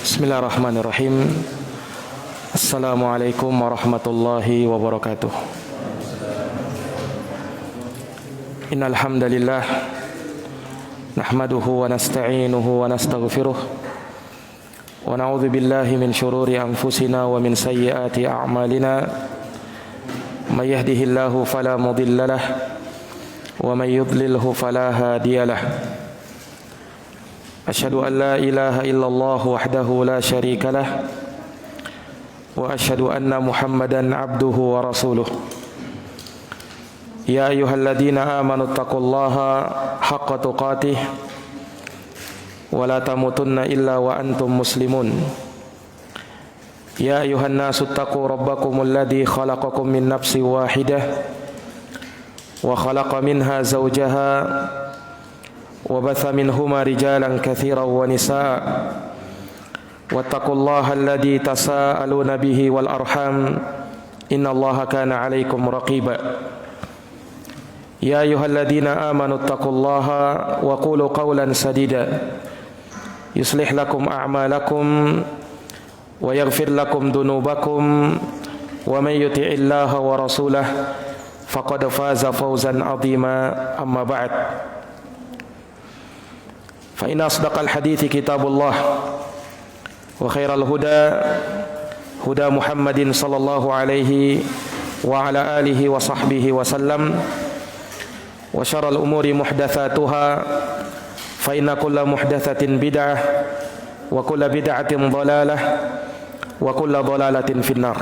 Bismillahirrahmanirrahim. Assalamualaikum warahmatullahi wabarakatuh. Innal hamdalillah nahmaduhu wa nasta'inuhu wa nastaghfiruh wa na'udzu billahi min shururi anfusina wa min sayyiati a'malina. May yahdihillahu fala mudilla lahu wa may yudlilhu fala hadiya lahu. Asyhadu an la ilaha illallah wahdahu la syarika lah wa asyhadu anna Muhammadan abduhu wa rasuluh. Ya ayyuhalladzina amanu taqullaha haqqa tuqatih wa la tamutunna illa wa antum muslimun. Ya ayyuhan nasu taqu rabbakumul ladzi khalaqakum min nafsin wahidah wa khalaqa minha zawjaha وبث منهما رجالا كثيرا ونساء واتقوا الله الذي تساءلون به والأرحام إن الله كان عليكم رقيبا يا أيها الذين آمنوا اتقوا الله وقولوا قولا سديدا يصلح لكم أعمالكم ويغفر لكم ذنوبكم ومن يطع الله ورسوله فقد فاز فوزا عظيما أما بعد فإن أصدق الحديث كتاب الله وخير الهدى هدى محمد صلى الله عليه وعلى آله وصحبه وسلم وشر الأمور محدثاتها فإن كل محدثة بدعة وكل بدعة ضلالة وكل ضلالة في النار.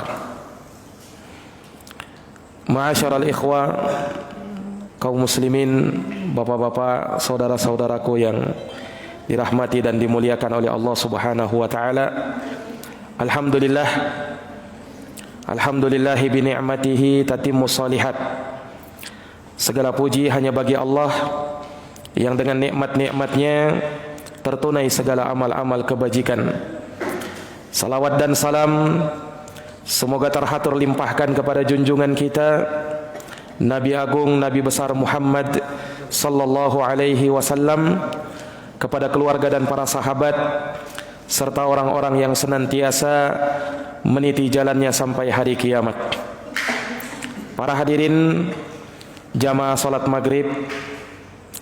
معاشر الإخوة, kaum muslimin, bapak-bapak, saudara-saudaraku yang dirahmati dan dimuliakan oleh Allah Subhanahu wa taala. Alhamdulillah bi ni'matihi tatimmu shalihat. Segala puji hanya bagi Allah yang dengan nikmat-nikmatnya tertunai segala amal-amal kebajikan. Salawat dan salam semoga terhatur limpahkan kepada junjungan kita Nabi Agung, Nabi besar Muhammad sallallahu alaihi wasallam, kepada keluarga dan para sahabat serta orang-orang yang senantiasa meniti jalannya sampai hari kiamat. Para hadirin jamaah salat maghrib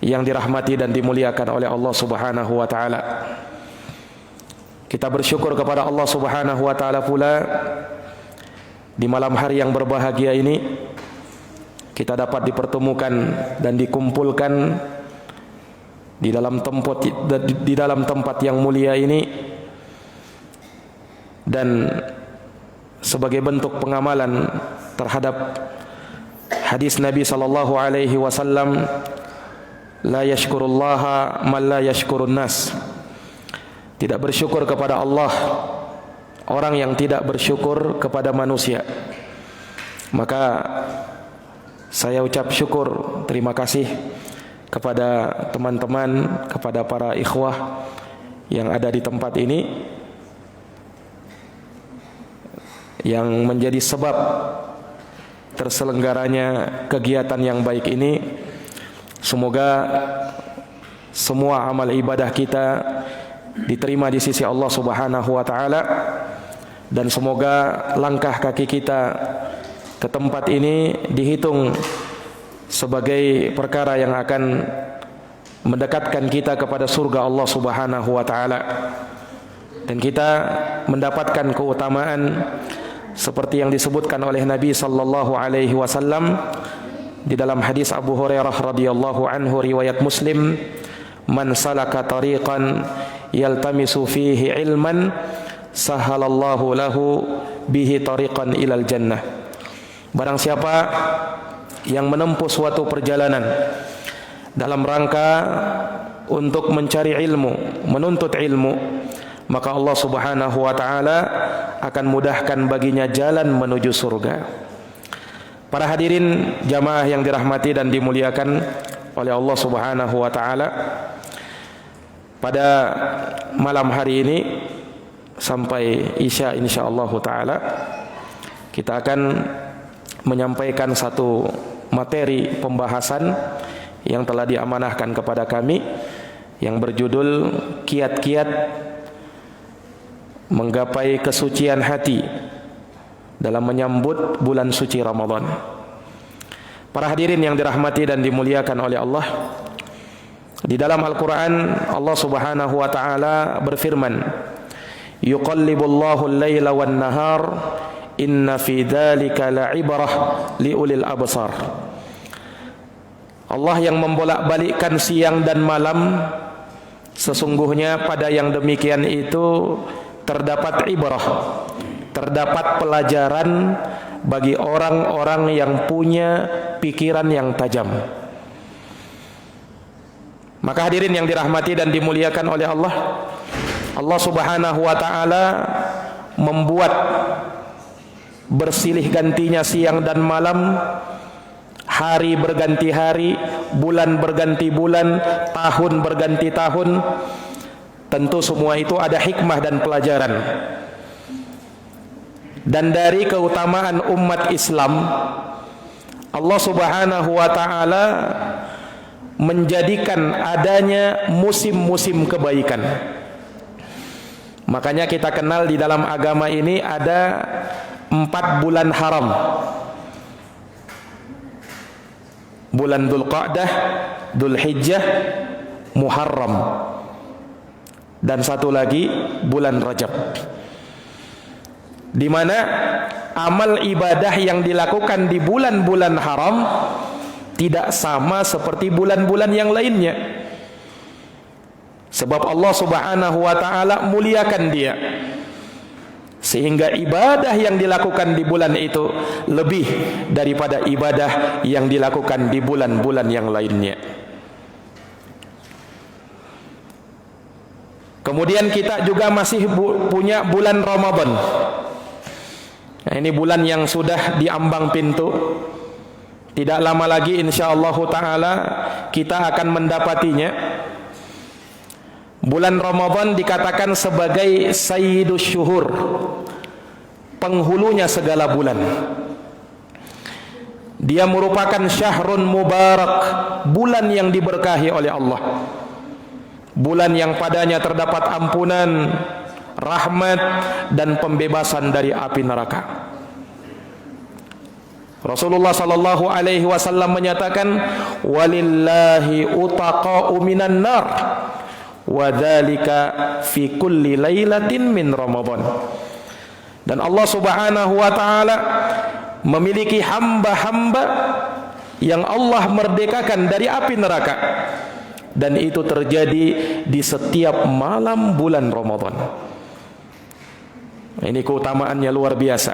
yang dirahmati dan dimuliakan oleh Allah Subhanahu wa taala. Kita bersyukur kepada Allah Subhanahu wa taala pula di malam hari yang berbahagia ini kita dapat dipertemukan dan dikumpulkan di dalam tempat yang mulia ini, dan sebagai bentuk pengamalan terhadap hadis Nabi sallallahu alaihi wasallam, la yashkurullaha man la yashkurun nas. Tidak bersyukur kepada Allah orang yang tidak bersyukur kepada manusia. Maka saya ucap syukur, terima kasih kepada teman-teman, kepada para ikhwah yang ada di tempat ini, yang menjadi sebab terselenggaranya kegiatan yang baik ini. Semoga semua amal ibadah kita diterima di sisi Allah Subhanahu wa taala, dan semoga langkah kaki kita ke tempat ini dihitung sebagai perkara yang akan mendekatkan kita kepada surga Allah Subhanahu wa taala, dan kita mendapatkan keutamaan seperti yang disebutkan oleh Nabi sallallahu alaihi wasallam di dalam hadis Abu Hurairah radhiyallahu anhu riwayat Muslim, man salaka tariqan yaltamisu fihi ilman sahalallahu lahu bihi tariqan ilal jannah. Barang siapa yang menempuh suatu perjalanan dalam rangka untuk mencari ilmu, menuntut ilmu, maka Allah Subhanahu wa taala akan mudahkan baginya jalan menuju surga. Para hadirin jamaah yang dirahmati dan dimuliakan oleh Allah Subhanahu wa taala, pada malam hari ini sampai Isya insyaallah taala kita akan menyampaikan satu materi pembahasan yang telah diamanahkan kepada kami, yang berjudul kiat-kiat menggapai kesucian hati dalam menyambut bulan suci Ramadan. Para hadirin yang dirahmati dan dimuliakan oleh Allah, di dalam Al-Quran Allah subhanahu wa ta'ala berfirman, yuqallibullahu al-layla wan nahar inna fi dhalika la'ibrah liulil absar. Allah yang membolak-balikkan siang dan malam, sesungguhnya pada yang demikian itu terdapat ibrah, terdapat pelajaran bagi orang-orang yang punya pikiran yang tajam. Maka hadirin yang dirahmati dan dimuliakan oleh Allah, Allah subhanahu wa ta'ala membuat bersilih gantinya siang dan malam, hari berganti hari, bulan berganti bulan, tahun berganti tahun. Tentu semua itu ada hikmah dan pelajaran. Dan dari keutamaan umat Islam, Allah subhanahu wa ta'ala menjadikan adanya musim-musim kebaikan. Makanya kita kenal di dalam agama ini ada 4 bulan haram. Bulan Dzulqa'dah, Dzulhijjah, Muharram, dan satu lagi bulan Rajab, di mana amal ibadah yang dilakukan di bulan-bulan haram tidak sama seperti bulan-bulan yang lainnya. Sebab Allah subhanahu wa ta'ala muliakan dia, sehingga ibadah yang dilakukan di bulan itu lebih daripada ibadah yang dilakukan di bulan-bulan yang lainnya. Kemudian kita juga masih punya bulan Ramadan. Nah, ini bulan yang sudah diambang pintu. Tidak lama lagi insyaallah ta'ala kita akan mendapatinya. Bulan Ramadan dikatakan sebagai Sayyidus Syuhur, penghulunya segala bulan. Dia merupakan syahrun mubarak, bulan yang diberkahi oleh Allah, bulan yang padanya terdapat ampunan, rahmat, dan pembebasan dari api neraka. Rasulullah sallallahu alaihi wasallam menyatakan, walillahi utaqa'u minan nar wa dzalika fi kulli lailatin min Ramadan. Dan Allah subhanahu wa ta'ala memiliki hamba-hamba yang Allah merdekakan dari api neraka, dan itu terjadi di setiap malam bulan Ramadan. Ini keutamaannya luar biasa.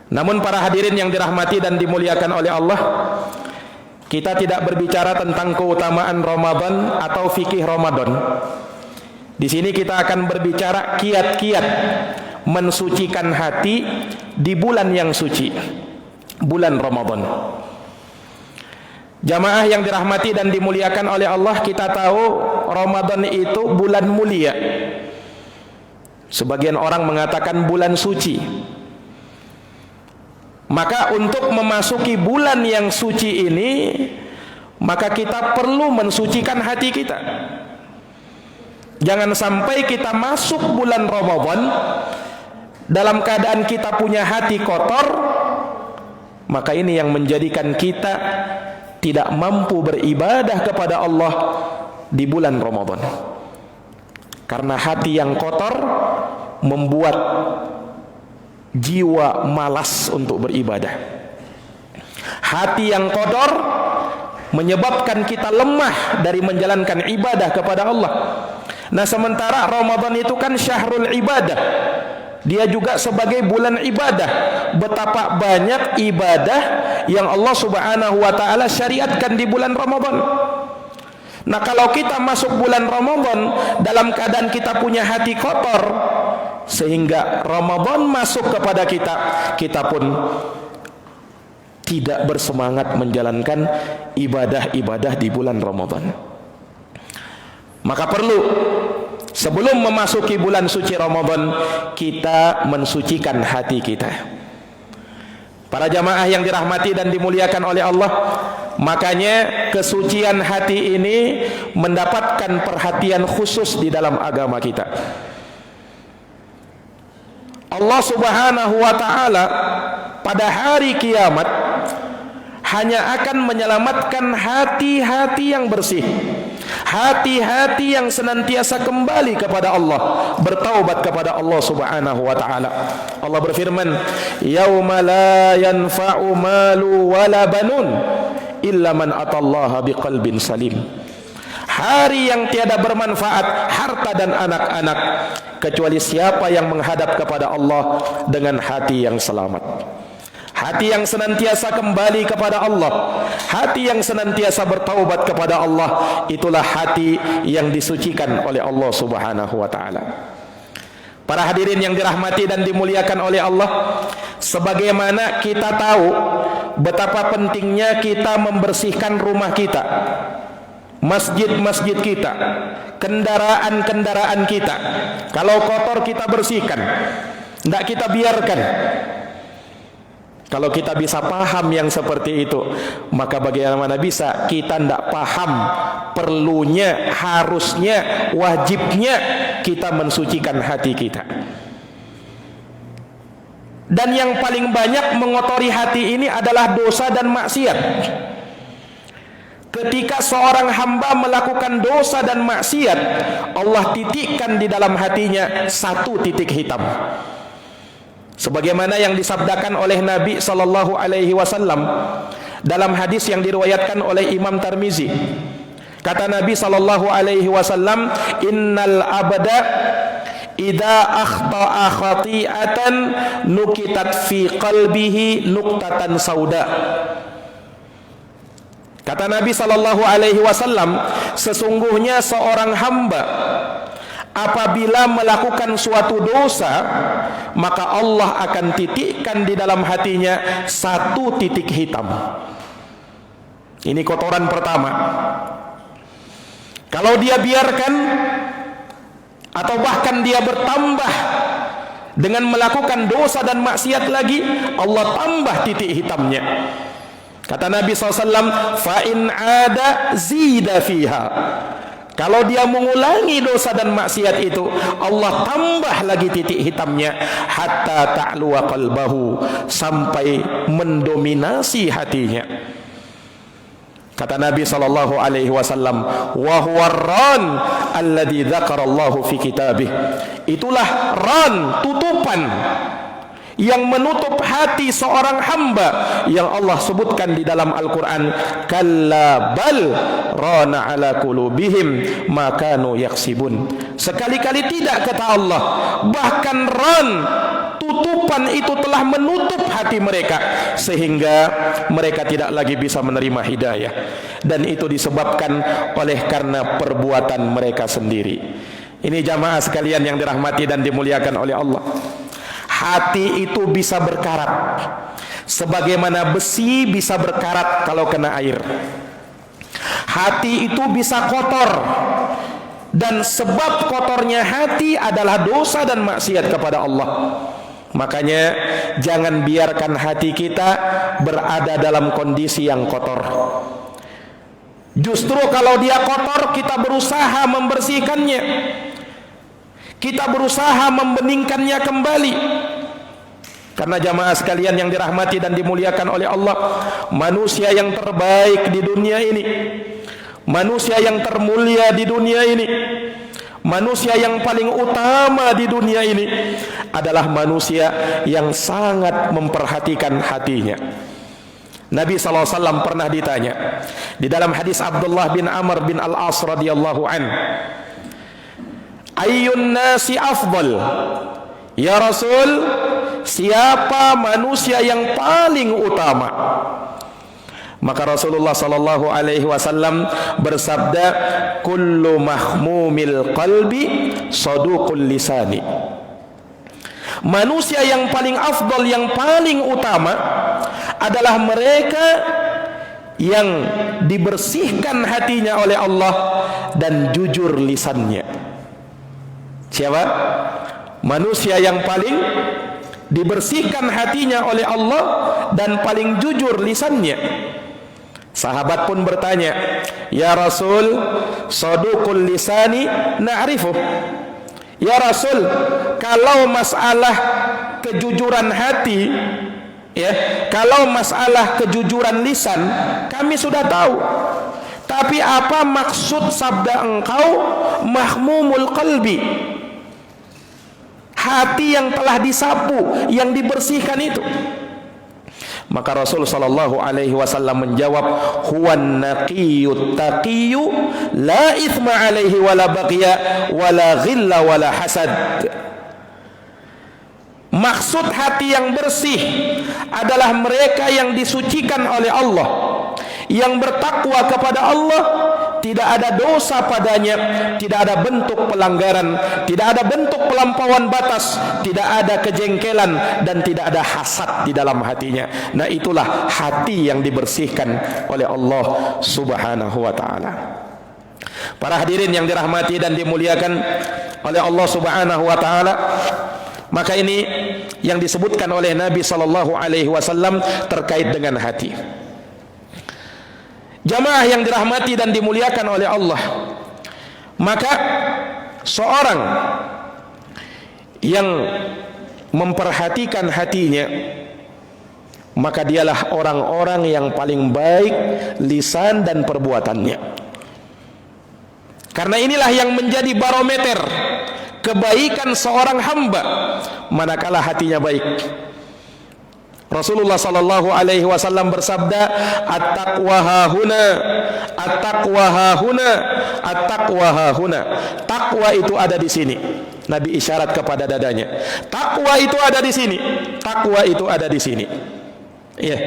Namun para hadirin yang dirahmati dan dimuliakan oleh Allah, kita tidak berbicara tentang keutamaan Ramadan atau fikih Ramadan. Di sini kita akan berbicara kiat-kiat mensucikan hati di bulan yang suci, bulan Ramadan. Jamaah yang dirahmati dan dimuliakan oleh Allah, kita tahu Ramadan itu bulan mulia. Sebagian orang mengatakan bulan suci. Maka untuk memasuki bulan yang suci ini, maka kita perlu mensucikan hati kita. Jangan sampai kita masuk bulan Ramadan dalam keadaan kita punya hati kotor, maka ini yang menjadikan kita tidak mampu beribadah kepada Allah di bulan Ramadan. Karena hati yang kotor membuat jiwa malas untuk beribadah. Hati yang kotor menyebabkan kita lemah dari menjalankan ibadah kepada Allah. Nah, sementara Ramadan itu kan syahrul ibadah, dia juga sebagai bulan ibadah. Betapa banyak ibadah yang Allah subhanahu wa ta'ala syariatkan di bulan Ramadan. Nah, kalau kita masuk bulan Ramadan dalam keadaan kita punya hati kotor, sehingga Ramadan masuk kepada kita, kita pun tidak bersemangat menjalankan ibadah-ibadah di bulan Ramadan. Maka perlu sebelum memasuki bulan suci Ramadan, kita mensucikan hati kita. Para jamaah yang dirahmati dan dimuliakan oleh Allah, makanya kesucian hati ini mendapatkan perhatian khusus di dalam agama kita. Allah Subhanahu wa taala pada hari kiamat hanya akan menyelamatkan hati-hati yang bersih, hati-hati yang senantiasa kembali kepada Allah, bertaubat kepada Allah Subhanahu wa taala. Allah berfirman, "Yauma la yanfa'u malu wala banun illa man atallaha biqalbin salim." Hari yang tiada bermanfaat harta dan anak-anak kecuali siapa yang menghadap kepada Allah dengan hati yang selamat. Hati yang senantiasa kembali kepada Allah, hati yang senantiasa bertaubat kepada Allah, itulah hati yang disucikan oleh Allah Subhanahu wa taala. Para hadirin yang dirahmati dan dimuliakan oleh Allah, sebagaimana kita tahu betapa pentingnya kita membersihkan rumah kita, masjid-masjid kita, kendaraan-kendaraan kita. Kalau kotor kita bersihkan, tidak kita biarkan. Kalau kita bisa paham yang seperti itu, maka bagaimana bisa kita tidak paham perlunya, harusnya, wajibnya kita mensucikan hati kita. Dan yang paling banyak mengotori hati ini adalah dosa dan maksiat. Ketika seorang hamba melakukan dosa dan maksiat, Allah titikkan di dalam hatinya satu titik hitam. Sebagaimana yang disabdakan oleh Nabi sallallahu alaihi wasallam dalam hadis yang diriwayatkan oleh Imam Tirmizi. Kata Nabi sallallahu alaihi wasallam, "Innal abda idza akhta'a khati'atan nukitat fi qalbihi nuqtatan sauda." Kata Nabi sallallahu alaihi wasallam, sesungguhnya seorang hamba apabila melakukan suatu dosa, maka Allah akan titikkan di dalam hatinya satu titik hitam. Ini kotoran pertama. Kalau dia biarkan atau bahkan dia bertambah dengan melakukan dosa dan maksiat lagi, Allah tambah titik hitamnya. Kata Nabi SAW, fa in ada zida fiha. Kalau dia mengulangi dosa dan maksiat itu, Allah tambah lagi titik hitamnya, hatta ta'luwa qalbahu, sampai mendominasi hatinya. Kata Nabi sallallahu alaihi wasallam, wa huwa ar-ran alladzi dzakarallahu fi kitabih. Itulah ran, tutupan yang menutup hati seorang hamba yang Allah sebutkan di dalam Al-Quran, kalla bal rana ala qulubihim ma kanu yaksibun. Sekali-kali tidak, kata Allah, bahkan ran, tutupan itu telah menutup hati mereka sehingga mereka tidak lagi bisa menerima hidayah, dan itu disebabkan oleh karena perbuatan mereka sendiri. Ini jamaah sekalian yang dirahmati dan dimuliakan oleh Allah. Hati itu bisa berkarat, sebagaimana besi bisa berkarat kalau kena air. Hati itu bisa kotor, dan sebab kotornya hati adalah dosa dan maksiat kepada Allah. Makanya jangan biarkan hati kita berada dalam kondisi yang kotor. Justru kalau dia kotor, kita berusaha membersihkannya, kita berusaha membeningkannya kembali. Karena jamaah sekalian yang dirahmati dan dimuliakan oleh Allah, manusia yang terbaik di dunia ini, manusia yang termulia di dunia ini, manusia yang paling utama di dunia ini adalah manusia yang sangat memperhatikan hatinya. Nabi SAW pernah ditanya di dalam hadis Abdullah bin Amr bin Al-As radhiyallahu an, ayyun nasi afdal, ya Rasul, siapa manusia yang paling utama? Maka Rasulullah sallallahu alaihi wasallam bersabda, kullu mahmumil qalbi saduqul lisani. Manusia yang paling afdal, yang paling utama adalah mereka yang dibersihkan hatinya oleh Allah dan jujur lisannya. Siapa? Manusia yang paling dibersihkan hatinya oleh Allah dan paling jujur lisannya. Sahabat pun bertanya, ya Rasul, saduqul lisani na'rifuh. Ya Rasul, kalau masalah kejujuran hati, ya, kalau masalah kejujuran lisan kami sudah tahu. Tapi apa maksud sabda engkau mahmumul qalbi? Hati yang telah disapu, yang dibersihkan itu. Maka Rasul sallallahu alaihi wasallam menjawab, huwan naqiyut taqiyyu la itsma alaihi wala baqiya wala ghilla wala hasad. Maksud hati yang bersih adalah mereka yang disucikan oleh Allah, yang bertakwa kepada Allah, tidak ada dosa padanya, tidak ada bentuk pelanggaran, tidak ada bentuk pelampauan batas, tidak ada kejengkelan, dan tidak ada hasad di dalam hatinya. Nah, itulah hati yang dibersihkan oleh Allah Subhanahu wa ta'ala. Para hadirin yang dirahmati dan dimuliakan oleh Allah Subhanahu wa ta'ala, maka ini yang disebutkan oleh Nabi sallallahu alaihi wasallam terkait dengan hati. Jamaah yang dirahmati dan dimuliakan oleh Allah, maka seorang yang memperhatikan hatinya, maka dialah orang-orang yang paling baik lisan dan perbuatannya. Karena inilah yang menjadi barometer kebaikan seorang hamba manakala hatinya baik. Rasulullah sallallahu alaihi wasallam bersabda, at-taqwa hahuna, at-taqwa hahuna, at-taqwa hahuna. Takwa itu ada di sini. Nabi isyarat kepada dadanya. Takwa itu ada di sini. Takwa itu ada di sini. Iya.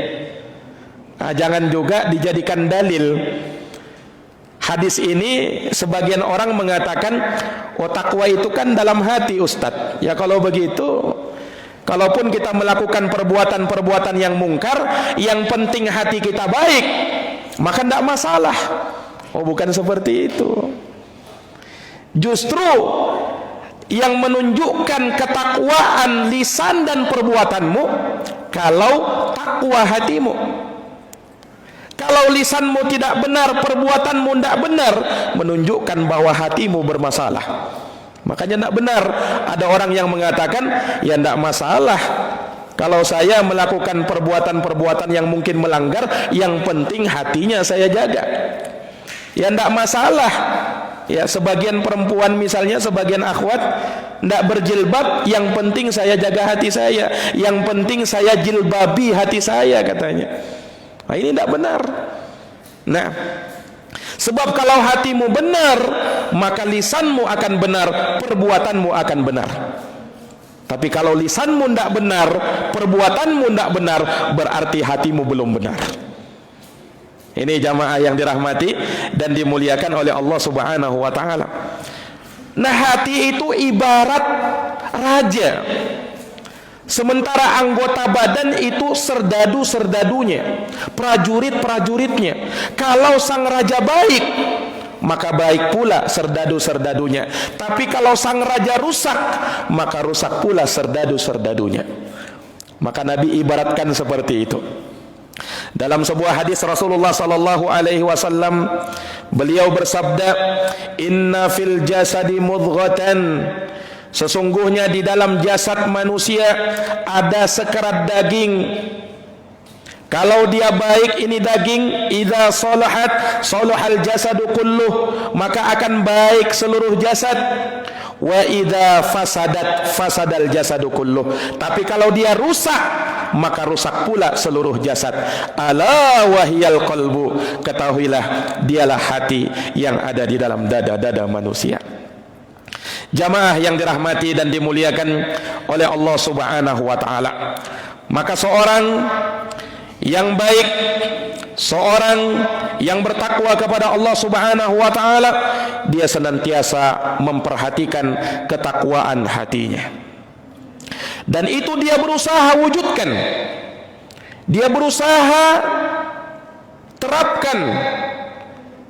Nah, jangan juga dijadikan dalil. Hadis ini sebagian orang mengatakan, oh takwa itu kan dalam hati, Ustadz. Ya kalau begitu, kalaupun kita melakukan perbuatan-perbuatan yang mungkar, yang penting hati kita baik, maka tidak masalah. Oh, bukan seperti itu. Justru yang menunjukkan ketakwaan lisan dan perbuatanmu, kalau takwa hatimu. Kalau lisanmu tidak benar, perbuatanmu tidak benar, menunjukkan bahwa hatimu bermasalah. Makanya tidak benar ada orang yang mengatakan, ya tidak masalah kalau saya melakukan perbuatan-perbuatan yang mungkin melanggar, yang penting hatinya saya jaga. Ya tidak masalah. Ya, sebagian perempuan misalnya, sebagian akhwat tidak berjilbab, yang penting saya jaga hati saya, yang penting saya jilbabi hati saya, katanya. Nah, ini tidak benar. Nah, sebab kalau hatimu benar, maka lisanmu akan benar, perbuatanmu akan benar. Tapi kalau lisanmu tidak benar, perbuatanmu tidak benar, berarti hatimu belum benar. Ini jamaah yang dirahmati dan dimuliakan oleh Allah Subhanahu wa ta'ala. Nah, hati itu ibarat raja, sementara anggota badan itu serdadu-serdadunya, prajurit-prajuritnya. Kalau sang raja baik, maka baik pula serdadu-serdadunya. Tapi kalau sang raja rusak, maka rusak pula serdadu-serdadunya. Maka Nabi ibaratkan seperti itu. Dalam sebuah hadis Rasulullah sallallahu alaihi wasallam, beliau bersabda, "Inna fil jasadi mudghatan." Sesungguhnya di dalam jasad manusia ada sekerat daging. Kalau dia baik ini daging, idza salahat salahal jasadu kulluh, maka akan baik seluruh jasad. Wa idza fasadat fasadal jasadu kulluh. Tapi kalau dia rusak, maka rusak pula seluruh jasad. Ala wahyal qalbu. Ketahuilah dialah hati yang ada di dalam dada-dada manusia. Jamaah yang dirahmati dan dimuliakan oleh Allah Subhanahu wa ta'ala, maka seorang yang baik, seorang yang bertakwa kepada Allah Subhanahu wa ta'ala, dia senantiasa memperhatikan ketakwaan hatinya. Dan itu dia berusaha wujudkan, dia berusaha terapkan,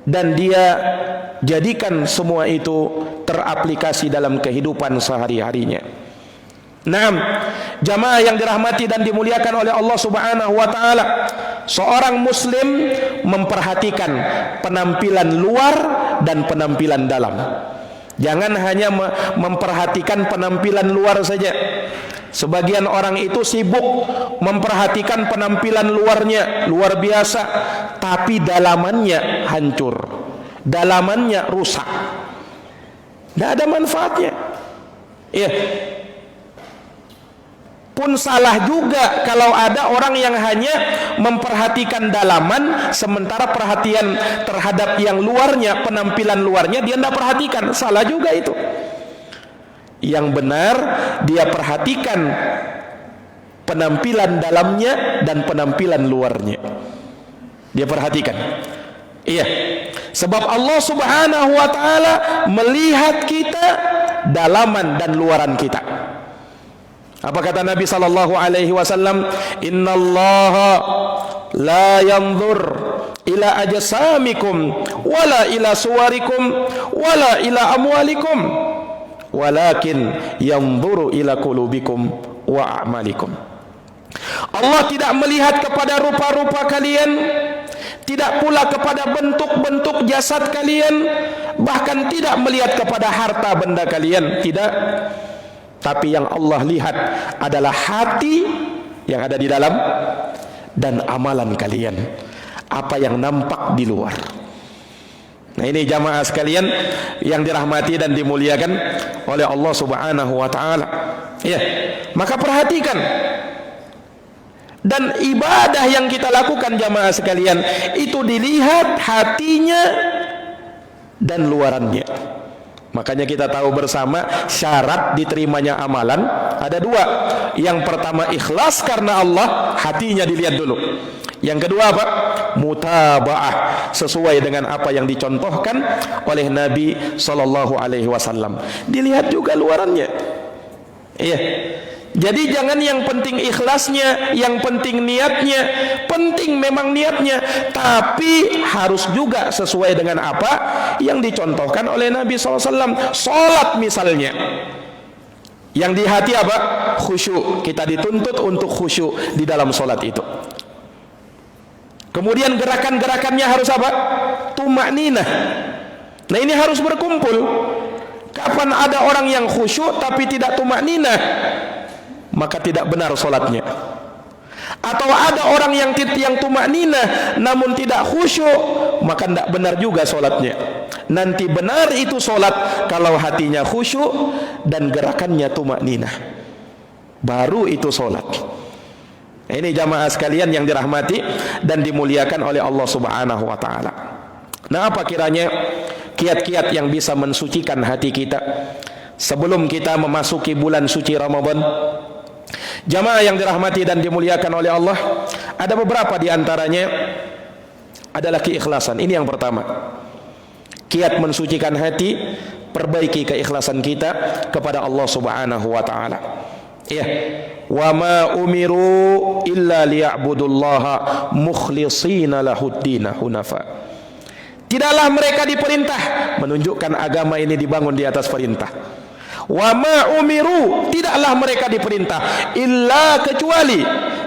dan dia jadikan semua itu teraplikasi dalam kehidupan sehari-harinya. Naam, jamaah yang dirahmati dan dimuliakan oleh Allah Subhanahu wa ta'ala, seorang muslim memperhatikan penampilan luar dan penampilan dalam. Jangan hanya memperhatikan penampilan luar saja. Sebagian orang itu sibuk memperhatikan penampilan luarnya, luar biasa, tapi dalamannya hancur, dalamannya rusak, tidak ada manfaatnya. Iya. Pun salah juga kalau ada orang yang hanya memperhatikan dalaman, sementara perhatian terhadap yang luarnya, penampilan luarnya dia tidak perhatikan. Salah juga itu. Yang benar dia perhatikan penampilan dalamnya dan penampilan luarnya. Dia perhatikan. Iya. Sebab Allah Subhanahu wa taala melihat kita dalaman dan luaran kita. Apa kata Nabi sallallahu alaihi wasallam? Innallaha la yanzur ila ajsamikum wala ila suwarikum wala ila amwalikum walakin yanzuru ila qulubikum wa a'malikum. Allah tidak melihat kepada rupa-rupa kalian, tidak pula kepada bentuk-bentuk jasad kalian, bahkan tidak melihat kepada harta benda kalian, tidak. Tapi yang Allah lihat adalah hati yang ada di dalam dan amalan kalian, apa yang nampak di luar. Nah, ini jamaah sekalian yang dirahmati dan dimuliakan oleh Allah Subhanahu wa taala. Ya, maka perhatikan. Dan ibadah yang kita lakukan jamaah sekalian itu dilihat hatinya dan luarannya. Makanya kita tahu bersama syarat diterimanya amalan ada dua. Yang pertama ikhlas karena Allah, hatinya dilihat dulu. Yang kedua apa? Mutabaah, sesuai dengan apa yang dicontohkan oleh Nabi sallallahu alaihi wasallam. Dilihat juga luarannya. Iya. Jadi jangan yang penting ikhlasnya, yang penting niatnya. Penting memang niatnya, tapi harus juga sesuai dengan apa yang dicontohkan oleh Nabi SAW. Salat misalnya, yang di hati apa? Khusyuk. Kita dituntut untuk khusyuk di dalam salat itu. Kemudian gerakan-gerakannya harus apa? Tumakninah. Nah, ini harus berkumpul. Kapan ada orang yang khusyuk tapi tidak tumakninah, maka tidak benar solatnya. Atau ada orang yang tumakninah namun tidak khusyuk, maka tidak benar juga solatnya. Nanti benar itu solat kalau hatinya khusyuk dan gerakannya tumakninah, baru itu solat. Ini jamaah sekalian yang dirahmati dan dimuliakan oleh Allah Subhanahu wa taala. Nah, apa kiranya kiat-kiat yang bisa mensucikan hati kita sebelum kita memasuki bulan suci Ramadan? Jamaah yang dirahmati dan dimuliakan oleh Allah, ada beberapa di antaranya adalah keikhlasan. Ini yang pertama. Kiat mensucikan hati, perbaiki keikhlasan kita kepada Allah Subhanahu wa taala. Ya. Wa ma umiru illa liya'budullaha mukhlishina lahuddin hunafa. Tidaklah mereka diperintah, menunjukkan agama ini dibangun di atas perintah. Wa ma umiru, tidaklah mereka diperintah illa kecuali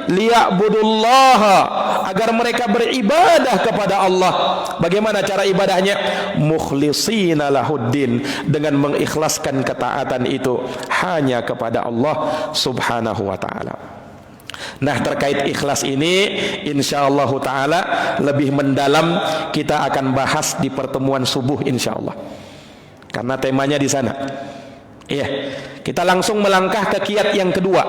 liya'budullaha, agar mereka beribadah kepada Allah. Bagaimana cara ibadahnya? Mukhlishina lahuddin, dengan mengikhlaskan ketaatan itu hanya kepada Allah Subhanahu wa taala. Nah, terkait ikhlas ini insyaallah taala lebih mendalam kita akan bahas di pertemuan subuh insyaallah, karena temanya di sana. Iya, kita langsung melangkah ke kiat yang kedua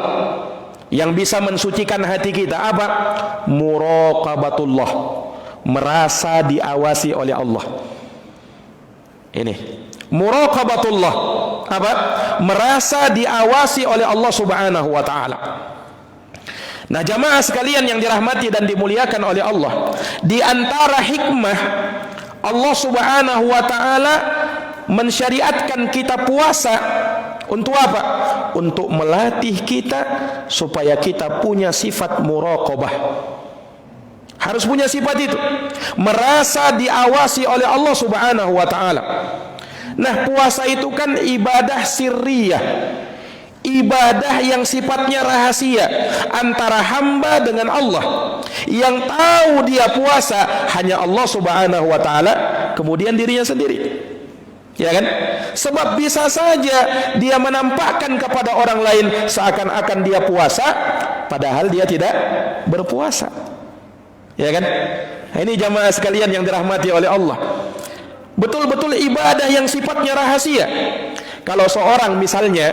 yang bisa mensucikan hati kita. Apa? Muraqabatullah, merasa diawasi oleh Allah. Ini muraqabatullah, apa? Merasa diawasi oleh Allah Subhanahu wa taala. Nah, jamaah sekalian yang dirahmati dan dimuliakan oleh Allah, di antara hikmah Allah Subhanahu wa taala mensyariatkan kita puasa untuk apa? Untuk melatih kita supaya kita punya sifat muraqabah. Harus punya sifat itu, merasa diawasi oleh Allah Subhanahu wa taala. Nah, puasa itu kan ibadah sirriyah, ibadah yang sifatnya rahasia antara hamba dengan Allah. Yang tahu dia puasa hanya Allah Subhanahu wa taala, kemudian dirinya sendiri. Ya kan? Sebab bisa saja dia menampakkan kepada orang lain seakan-akan dia puasa, padahal dia tidak berpuasa. Ya kan? Nah, ini jamaah sekalian yang dirahmati oleh Allah. Betul-betul ibadah yang sifatnya rahasia. Kalau seorang misalnya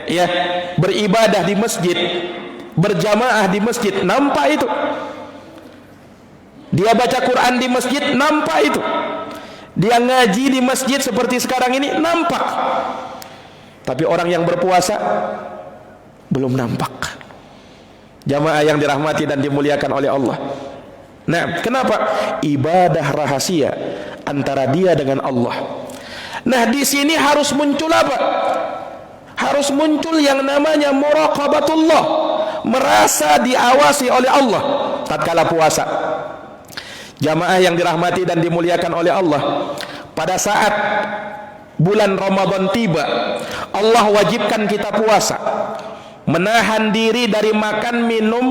ya beribadah di masjid, berjamaah di masjid, nampak itu. Dia baca Quran di masjid, nampak itu. Dia ngaji di masjid seperti sekarang ini, nampak. Tapi orang yang berpuasa belum nampak. Jamaah yang dirahmati dan dimuliakan oleh Allah. Nah, kenapa? Ibadah rahasia antara dia dengan Allah. Nah, di sini harus muncul apa? Harus muncul yang namanya muraqabatullah, merasa diawasi oleh Allah tatkala puasa. Jamaah yang dirahmati dan dimuliakan oleh Allah, pada saat bulan Ramadan tiba, Allah wajibkan kita puasa, menahan diri dari makan, minum,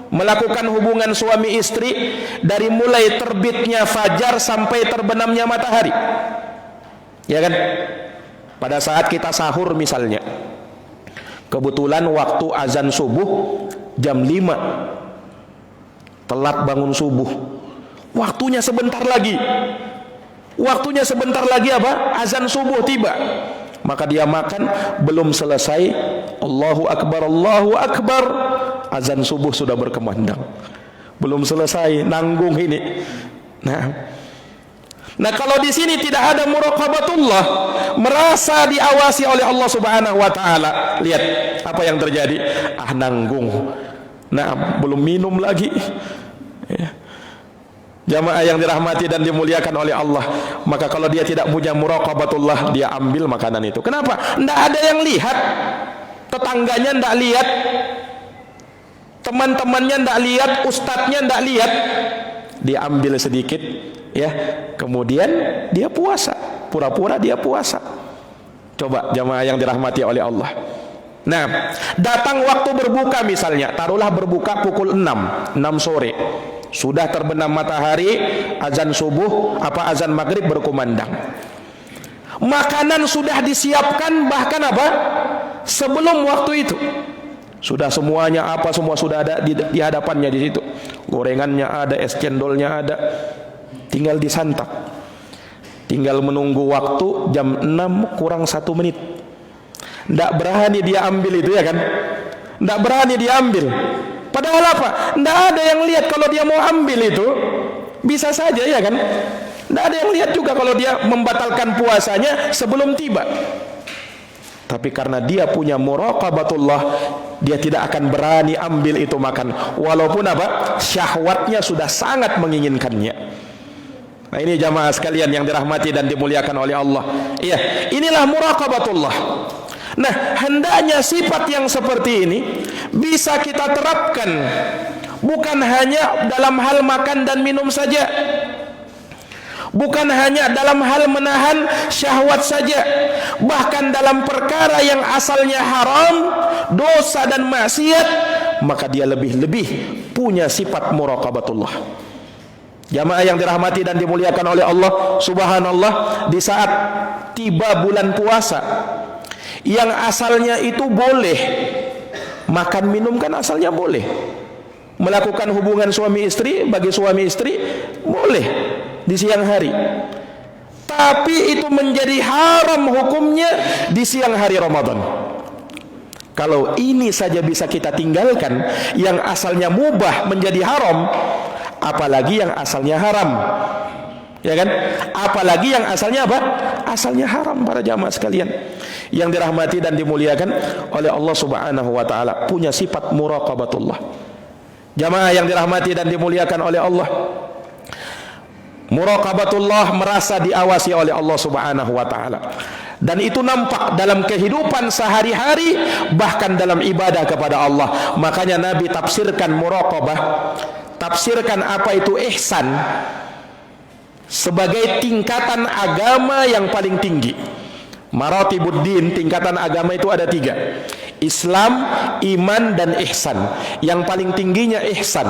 melakukan hubungan suami istri dari mulai terbitnya fajar sampai terbenamnya matahari. Ya kan? Pada saat kita sahur misalnya, kebetulan waktu azan subuh jam 5, telat bangun subuh, waktunya sebentar lagi. Waktunya sebentar lagi apa? Azan subuh tiba. Maka dia makan, belum selesai Allahu Akbar, azan subuh sudah berkumandang. Belum selesai, nanggung ini. Nah, kalau di sini tidak ada muraqabatullah, merasa diawasi oleh Allah Subhanahu wa taala, lihat apa yang terjadi. Nanggung. Nah, belum minum lagi. Ya. Jamaah yang dirahmati dan dimuliakan oleh Allah, maka kalau dia tidak punya muraqabatullah, dia ambil makanan itu. Kenapa? Tidak ada yang lihat, tetangganya tidak lihat, teman-temannya tidak lihat, ustadznya tidak lihat. Dia ambil sedikit, ya, kemudian dia puasa, pura-pura dia puasa. Coba jamaah yang dirahmati oleh Allah. Nah, datang waktu berbuka misalnya, taruhlah berbuka pukul 6 sore. Sudah terbenam matahari, azan subuh, azan maghrib berkumandang. Makanan sudah disiapkan, bahkan sebelum waktu itu. Sudah semuanya semua sudah ada di hadapannya di situ. Gorengannya ada, es cendolnya ada. Tinggal disantap. Tinggal menunggu waktu jam 6 kurang 1 menit. Tidak berani dia ambil itu, ya kan? Tidak berani dia ambil. Padahal apa? Tidak ada yang lihat kalau dia mau ambil itu. Bisa saja, ya kan? Tidak ada yang lihat juga kalau dia membatalkan puasanya sebelum tiba. Tapi karena dia punya muraqabatullah, dia tidak akan berani ambil itu makan, walaupun syahwatnya sudah sangat menginginkannya. Nah, ini jamaah sekalian yang dirahmati dan dimuliakan oleh Allah. Iya, inilah muraqabatullah. Nah, hendaknya sifat yang seperti ini bisa kita terapkan, bukan hanya dalam hal makan dan minum saja, bukan hanya dalam hal menahan syahwat saja, bahkan dalam perkara yang asalnya haram, dosa dan maksiat, maka dia lebih-lebih punya sifat muraqabatullah. Jamaah yang dirahmati dan dimuliakan oleh Allah Subhanallah, di saat tiba bulan puasa yang asalnya itu boleh makan minum, kan asalnya boleh, melakukan hubungan suami istri bagi suami istri boleh di siang hari, tapi itu menjadi haram hukumnya di siang hari Ramadan. Kalau ini saja bisa kita tinggalkan, yang asalnya mubah menjadi haram, apalagi yang asalnya haram, ya kan? Apalagi yang asalnya asalnya haram. Para jamaah sekalian yang dirahmati dan dimuliakan oleh Allah Subhanahu wa taala, punya sifat muraqabatullah. Jamaah yang dirahmati dan dimuliakan oleh Allah, muraqabatullah, merasa diawasi oleh Allah Subhanahu wa taala, dan itu nampak dalam kehidupan sehari-hari, bahkan dalam ibadah kepada Allah. Makanya Nabi tafsirkan muraqabah, tafsirkan apa itu ihsan, sebagai tingkatan agama yang paling tinggi. Maratibuddin, tingkatan agama itu ada 3: Islam, iman, dan ihsan. Yang paling tingginya ihsan,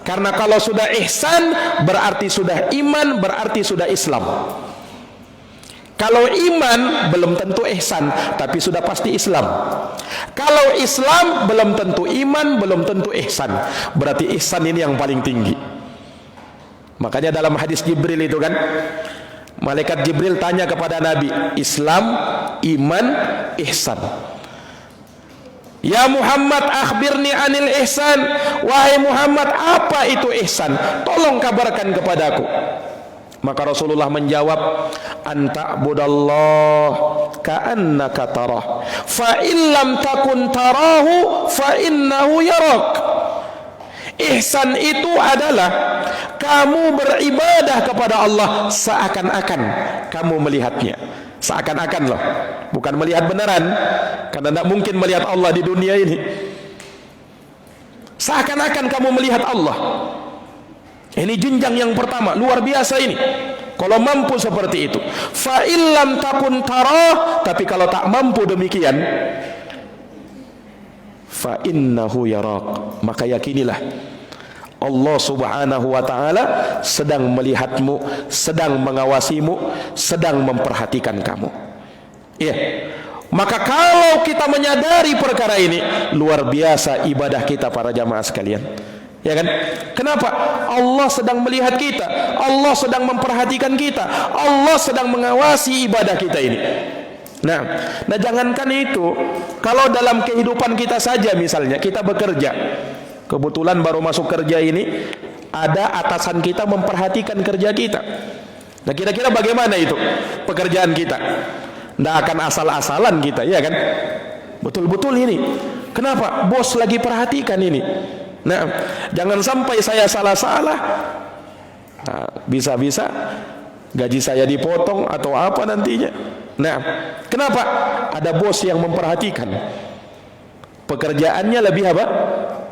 karena kalau sudah ihsan berarti sudah iman, berarti sudah Islam. Kalau iman belum tentu ihsan, tapi sudah pasti Islam. Kalau Islam belum tentu iman, belum tentu ihsan. Berarti ihsan ini yang paling tinggi. Makanya dalam hadis Jibril itu kan, malaikat Jibril tanya kepada Nabi, Islam, iman, ihsan. Ya Muhammad, akhbirni anil ihsan. Wahai Muhammad, apa itu ihsan? Tolong kabarkan kepadaku. Maka Rasulullah menjawab, anta'budallah ka'annaka tarah, fa illam takun tarahu fa innahu yarak. Ihsan itu adalah kamu beribadah kepada Allah seakan-akan kamu melihatnya. Seakan-akan loh, bukan melihat beneran, karena tidak mungkin melihat Allah di dunia ini. Seakan-akan kamu melihat Allah. Ini jenjang yang pertama, luar biasa ini. Kalau mampu seperti itu, fa illam takun tarah, tapi kalau tak mampu demikian, fa innahu yarak, maka yakinilah Allah subhanahu wa ta'ala sedang melihatmu, sedang mengawasimu, sedang memperhatikan kamu. Iya. Maka kalau kita menyadari perkara ini, luar biasa ibadah kita para jamaah sekalian. Ya kan? Kenapa? Allah sedang melihat kita, Allah sedang memperhatikan kita, Allah sedang mengawasi ibadah kita ini. Nah jangankan itu, kalau dalam kehidupan kita saja, misalnya kita bekerja, kebetulan baru masuk kerja ini, ada atasan kita memperhatikan kerja kita. Nah kira-kira bagaimana itu pekerjaan kita? Tidak akan asal-asalan kita, ya kan? Betul-betul ini. Kenapa? Bos lagi perhatikan ini. Nah, jangan sampai saya salah-salah. Nah, bisa-bisa gaji saya dipotong atau apa nantinya. Nah, kenapa? Ada bos yang memperhatikan. Pekerjaannya lebih apa?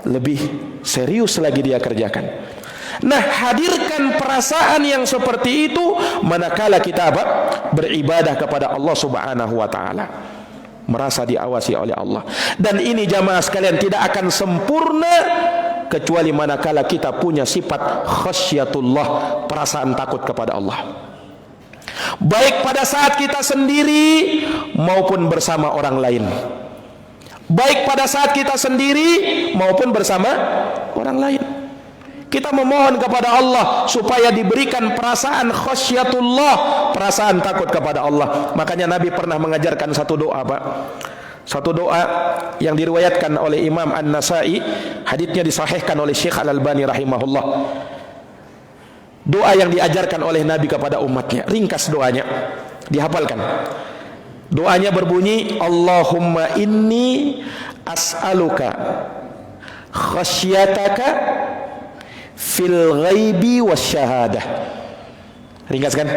Lebih serius lagi dia kerjakan. Nah, hadirkan perasaan yang seperti itu manakala kita apa? Beribadah kepada Allah Subhanahu wa taala. Merasa diawasi oleh Allah. Dan ini jamaah sekalian tidak akan sempurna kecuali manakala kita punya sifat khasyatullah, perasaan takut kepada Allah. Baik pada saat kita sendiri maupun bersama orang lain. Baik pada saat kita sendiri maupun bersama orang lain. Kita memohon kepada Allah supaya diberikan perasaan khasyatullah, perasaan takut kepada Allah. Makanya Nabi pernah mengajarkan satu doa, Pak. Satu doa yang diriwayatkan oleh Imam An-Nasai, haditsnya disahihkan oleh Syekh Al-Albani rahimahullah. Doa yang diajarkan oleh Nabi kepada umatnya. Ringkas doanya, dihafalkan. Doanya berbunyi, Allahumma inni as'aluka khasyataka fil ghaibi wasyahadah. Ringkas kan?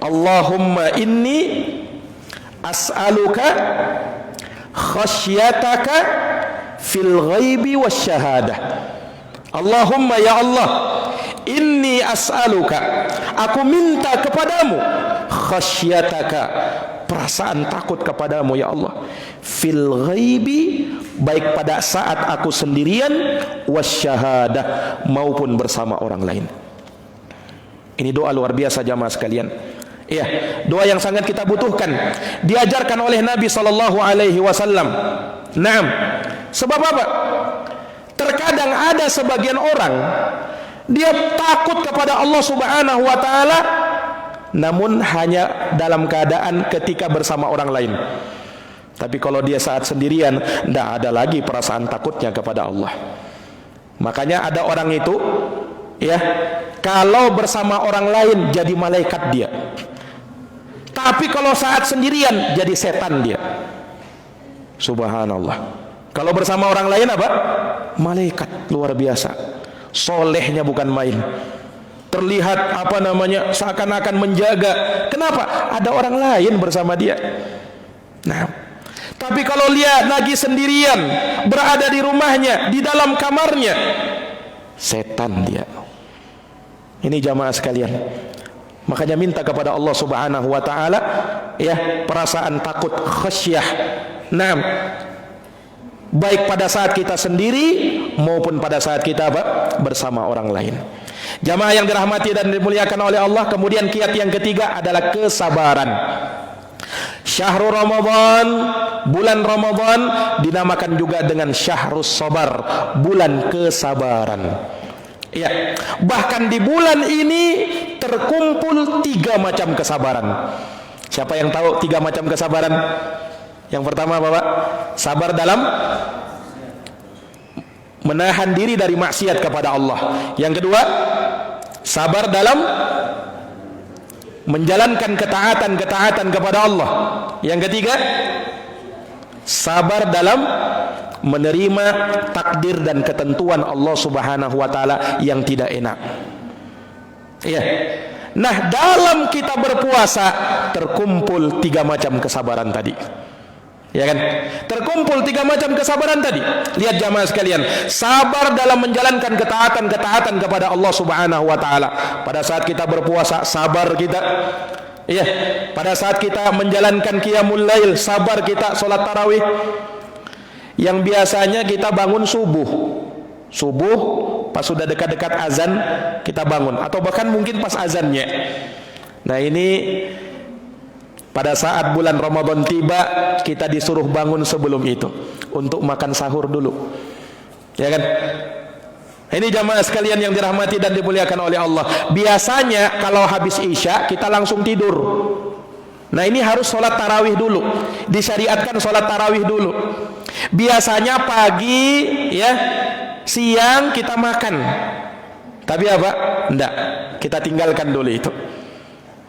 Allahumma inni as'aluka khasyataka fil ghaibi wasyahadah. Allahumma ya Allah, inni as'aluka, aku minta kepadamu khasyataka, perasaan takut kepadamu ya Allah, fil ghaibi, baik pada saat aku sendirian, wasyahadah, maupun bersama orang lain. Ini doa luar biasa jamaah sekalian. Iya, doa yang sangat kita butuhkan, diajarkan oleh Nabi sallallahu alaihi wasallam. Naam. Sebab apa? Terkadang ada sebagian orang dia takut kepada Allah Subhanahu wa taala, namun hanya dalam keadaan ketika bersama orang lain. Tapi kalau dia saat sendirian, tidak ada lagi perasaan takutnya kepada Allah. Makanya ada orang itu, ya, kalau bersama orang lain jadi malaikat dia, tapi kalau saat sendirian jadi setan dia. Subhanallah. Kalau bersama orang lain apa? Malaikat, luar biasa. Solehnya bukan main. Terlihat apa namanya, seakan-akan menjaga. Kenapa? Ada orang lain bersama dia. Nah, tapi kalau lihat lagi sendirian, berada di rumahnya, di dalam kamarnya, setan dia. Ini jamaah sekalian. Makanya minta kepada Allah Subhanahu wa taala, ya, perasaan takut, khasyah. Nah, baik pada saat kita sendiri maupun pada saat kita apa? Bersama orang lain. Jamaah yang dirahmati dan dimuliakan oleh Allah, kemudian kiat yang ketiga adalah kesabaran. Syahrul Ramadan, bulan Ramadan dinamakan juga dengan Syahrus Sabar, bulan kesabaran. Ya, bahkan di bulan ini terkumpul 3 macam kesabaran. Siapa yang tahu 3 macam kesabaran? Yang pertama, Bapak, sabar dalam menahan diri dari maksiat kepada Allah. Yang kedua, sabar dalam menjalankan ketaatan kepada Allah. Yang ketiga, sabar dalam menerima takdir dan ketentuan Allah Subhanahu wa taala yang tidak enak. Iya. Nah, dalam kita berpuasa terkumpul 3 macam kesabaran tadi. Ya kan? Terkumpul 3 macam kesabaran tadi. Lihat jamaah sekalian, sabar dalam menjalankan ketaatan kepada Allah Subhanahu wa taala. Pada saat kita berpuasa, sabar kita. Iya, pada saat kita menjalankan qiyamul lail, sabar kita salat tarawih. Yang biasanya kita bangun subuh, pas sudah dekat-dekat azan kita bangun, atau bahkan mungkin pas azannya. Nah, ini pada saat bulan Ramadan tiba, kita disuruh bangun sebelum itu untuk makan sahur dulu. Ya kan? Ini jamaah sekalian yang dirahmati dan dimuliakan oleh Allah. Biasanya kalau habis Isya kita langsung tidur. Nah, ini harus sholat tarawih dulu. Disyariatkan sholat tarawih dulu. Biasanya pagi, ya, siang kita makan. Tapi apa? Enggak. Kita tinggalkan dulu itu.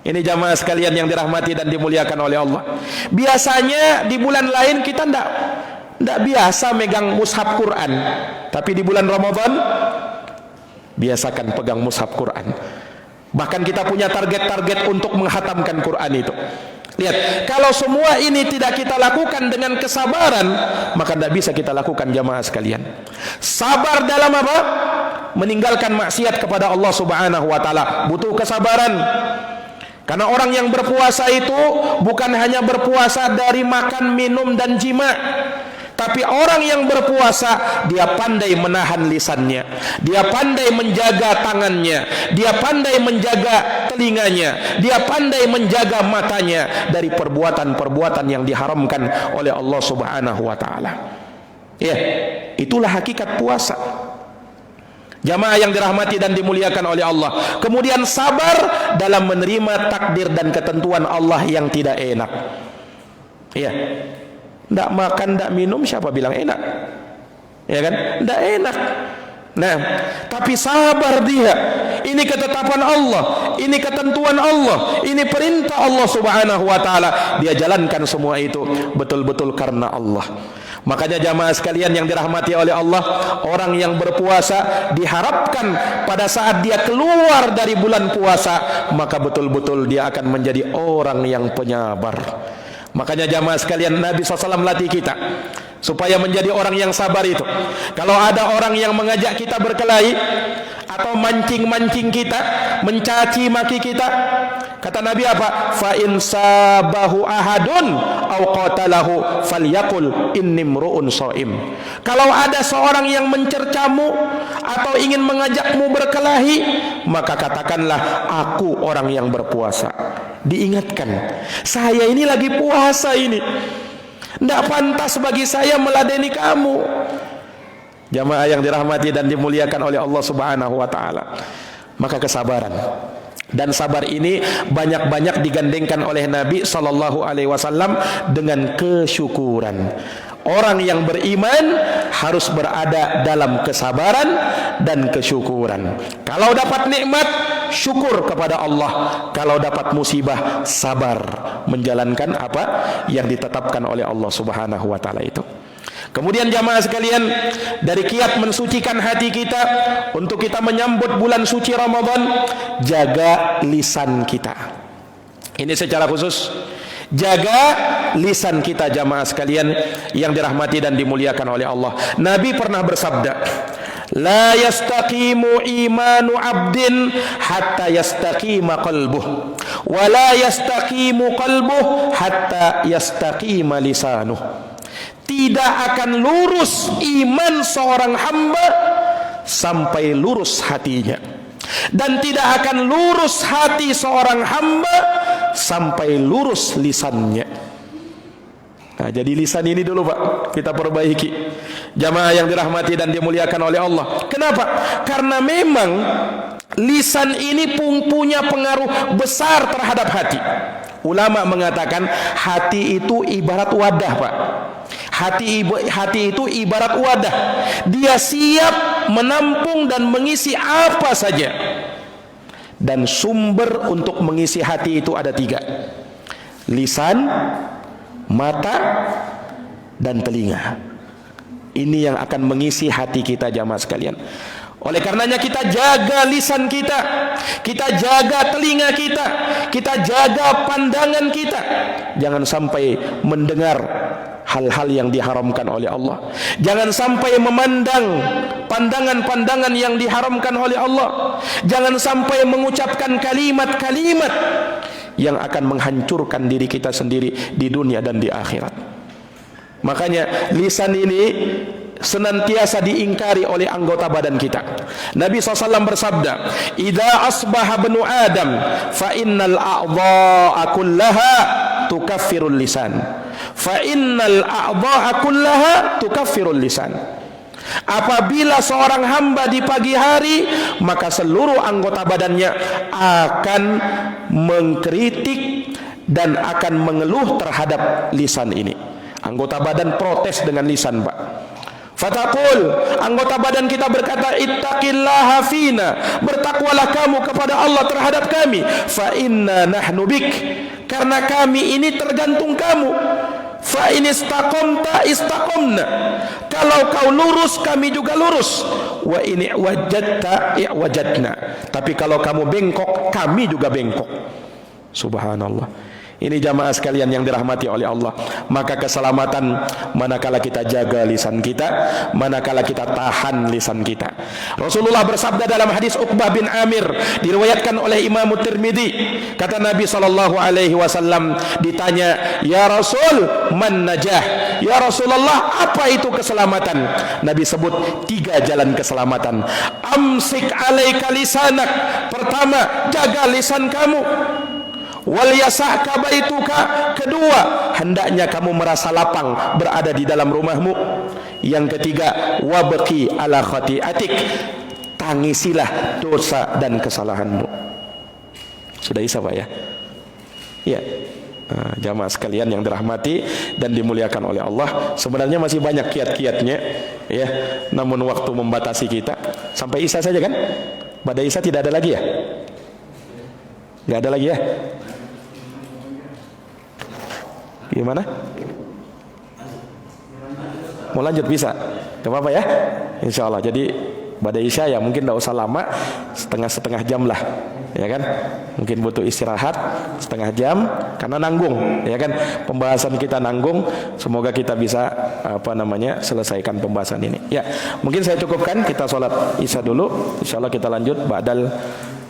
Ini jamaah sekalian yang dirahmati dan dimuliakan oleh Allah. Biasanya di bulan lain kita enggak biasa megang mushaf Quran. Tapi di bulan Ramadan biasakan pegang mushaf Quran. Bahkan kita punya target-target untuk menghatamkan Quran itu. Lihat, kalau semua ini tidak kita lakukan dengan kesabaran, maka tidak bisa kita lakukan jamaah sekalian. Sabar dalam apa? Meninggalkan maksiat kepada Allah Subhanahu wa taala. Butuh kesabaran. Karena orang yang berpuasa itu bukan hanya berpuasa dari makan, minum, dan jima. Tapi orang yang berpuasa, dia pandai menahan lisannya, dia pandai menjaga tangannya, dia pandai menjaga telinganya, dia pandai menjaga matanya dari perbuatan-perbuatan yang diharamkan oleh Allah Subhanahu wa taala. Ya, itulah hakikat puasa. Jamaah yang dirahmati dan dimuliakan oleh Allah. Kemudian sabar dalam menerima takdir dan ketentuan Allah yang tidak enak. Ya. Tidak makan, tidak minum, siapa bilang enak? Ya kan? Tidak enak. Nah, tapi sabar dia. Ini ketetapan Allah, ini ketentuan Allah, ini perintah Allah Subhanahu wa taala. Dia jalankan semua itu betul-betul karena Allah. Makanya jamaah sekalian yang dirahmati oleh Allah, orang yang berpuasa diharapkan pada saat dia keluar dari bulan puasa, maka betul-betul dia akan menjadi orang yang penyabar. Makanya jamaah sekalian, Nabi SAW latih kita supaya menjadi orang yang sabar itu. Kalau ada orang yang mengajak kita berkelahi atau mancing-mancing kita, mencaci maki kita, kata Nabi apa? Fa in sabahu ahadun au qatalahu falyaqul inni mru'un shaim. Kalau ada seorang yang mencercamu atau ingin mengajakmu berkelahi, maka katakanlah aku orang yang berpuasa. Diingatkan, saya ini lagi puasa ini. Tidak pantas bagi saya meladeni kamu. Jamaah yang dirahmati dan dimuliakan oleh Allah Subhanahu wa taala. Maka kesabaran. Dan sabar ini banyak-banyak digandengkan oleh Nabi sallallahu alaihi wasallam dengan kesyukuran. Orang yang beriman harus berada dalam kesabaran dan kesyukuran. Kalau dapat nikmat, syukur kepada Allah. Kalau dapat musibah, sabar menjalankan apa yang ditetapkan oleh Allah Subhanahu wa taala itu. Kemudian jamaah sekalian, dari kiat mensucikan hati kita untuk kita menyambut bulan suci Ramadan, jaga lisan kita. Ini secara khusus, jaga lisan kita jamaah sekalian yang dirahmati dan dimuliakan oleh Allah. Nabi pernah bersabda, la yastaqimu imanu abdin hatta yastaqima qalbuh, wa la yastaqimu qalbuh hatta yastaqima lisanuh. Tidak akan lurus iman seorang hamba sampai lurus hatinya, dan tidak akan lurus hati seorang hamba sampai lurus lisannya. Nah, jadi lisan ini dulu Pak, kita perbaiki. Jamaah yang dirahmati dan dimuliakan oleh Allah. Kenapa? Karena memang lisan ini punya pengaruh besar terhadap hati. Ulama mengatakan hati itu ibarat wadah Pak. Hati itu ibarat wadah. Dia siap menampung dan mengisi apa saja. Dan sumber untuk mengisi hati itu ada 3. Lisan, mata, dan telinga. Ini yang akan mengisi hati kita jamaah sekalian. Oleh karenanya kita jaga lisan kita, kita jaga telinga kita, kita jaga pandangan kita. Jangan sampai mendengar hal-hal yang diharamkan oleh Allah. Jangan sampai memandang pandangan-pandangan yang diharamkan oleh Allah. Jangan sampai mengucapkan kalimat-kalimat yang akan menghancurkan diri kita sendiri di dunia dan di akhirat. Makanya lisan ini senantiasa diingkari oleh anggota badan kita. Nabi SAW bersabda, "Idza asbaha ibnu Adam fa innal a'dha'a kullaha tukaffirul lisan." Fa innal a'dha'a kullaha tukaffirul lisan. Apabila seorang hamba di pagi hari, maka seluruh anggota badannya akan mengkritik dan akan mengeluh terhadap lisan ini. Anggota badan protes dengan lisan, Pak. Fataqul, anggota badan kita berkata, ittaqillaha fina, bertakwalah kamu kepada Allah terhadap kami. Fa inna nahnu bik, karena kami ini tergantung kamu. Fa in istaqamta istaqamna, kalau kau lurus kami juga lurus. Wa in wajadta wajadna, tapi kalau kamu bengkok kami juga bengkok. Subhanallah. Ini jamaah sekalian yang dirahmati oleh Allah. Maka keselamatan manakala kita jaga lisan kita, manakala kita tahan lisan kita. Rasulullah bersabda dalam hadis Uqbah bin Amir, diriwayatkan oleh Imam Tirmidzi. Kata Nabi SAW, ditanya, "Ya Rasul, man najah?" Ya Rasulullah, apa itu keselamatan? Nabi sebut 3 jalan keselamatan. Amsik alaika lisanak. Pertama, jaga lisan kamu. Wal yasahka baituka, kedua, hendaknya kamu merasa lapang berada di dalam rumahmu. Yang ketiga, wabqi ala khati'atik, tangisilah dosa dan kesalahanmu. Sudah isa Pak ya? Ya. Jamaah sekalian yang dirahmati dan dimuliakan oleh Allah, sebenarnya masih banyak kiat-kiatnya ya, namun waktu membatasi kita. Sampai isya saja kan? Pada isya tidak ada lagi ya? Gak ada lagi ya? Gimana? Mau lanjut bisa? Gak apa-apa ya? Insya Allah. Jadi pada isya ya mungkin tidak usah lama, setengah jam lah, ya kan? Mungkin butuh istirahat setengah jam karena nanggung, ya kan? Pembahasan kita nanggung. Semoga kita bisa selesaikan pembahasan ini. Ya, mungkin saya cukupkan, kita sholat isya dulu. Insya Allah kita lanjut ba'dal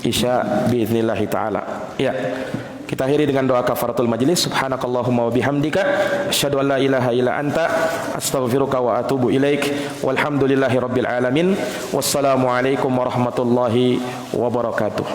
isya biiznillahi ta'ala. Ya. Kita akhiri dengan doa kafaratul majlis. Subhanakallahumma wa bihamdika asyhadu an la ilaha illa anta astaghfiruka wa atubu ilaik. Walhamdulillahi rabbil alamin. Wassalamu alaikum warahmatullahi wabarakatuh.